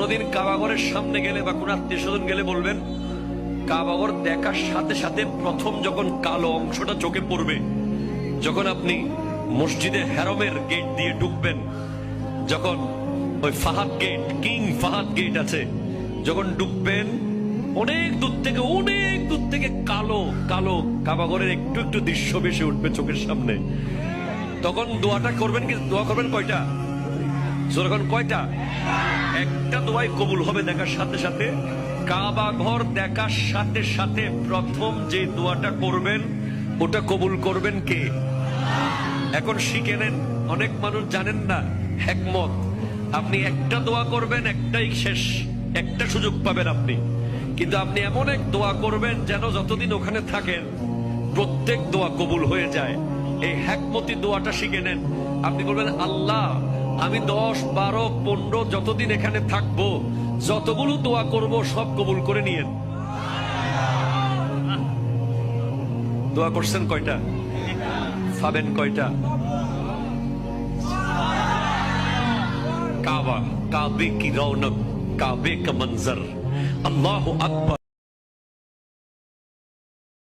কোনদিন কাবাগরের সামনে গেলে বা কোন আত্মীয় স্বজন গেলে বলবেন, কাবাগর দেখার সাথে সাথে প্রথম যখন কালো অংশটা চোখে পড়বে, যখন আপনি মসজিদে হেরমের গেট দিয়ে ঢুকবেন, যখন ওই Fahad gate, king Fahad gate আছে, যখন ঢুকবেন, অনেক দূর থেকে কালো কালো কাবাগরের একটু একটু দৃশ্য ভেসে উঠবে চোখের সামনে। তখন দোয়াটা করবেন, কি দোয়া করবেন কয়টা? যখন কয়টা? একটা দোয়াই কবুল হবে দেখার সাথে সাথে। কাবা ঘর দেখার সাথে সাথে প্রথম যে দোয়াটা করবেন ওটা কবুল করবেন কে? এখন শিখে নেন, অনেক মানুষ জানেন না হিকমত। আপনি একটা দোয়া করবেন, একটাই শেষ, একটা সুযোগ পাবেন আপনি, কিন্তু আপনি এমন এক দোয়া করবেন যেন যতদিন ওখানে থাকেন প্রত্যেক দোয়া কবুল হয়ে যায়। এই হিকমতি দোয়াটা শিখে নেন। আপনি বলবেন, আল্লাহ আমি 10, 12, 15 যতদিন এখানে থাকবো, যতগুলো দোয়া করব সব কবুল করে নিয়েন। দোয়া করছেন কয়টা? পাবেন কয়টা? কাবা, কাবে কি রৌনক, কাবে কা মঞ্জর, আল্লাহু আকবার।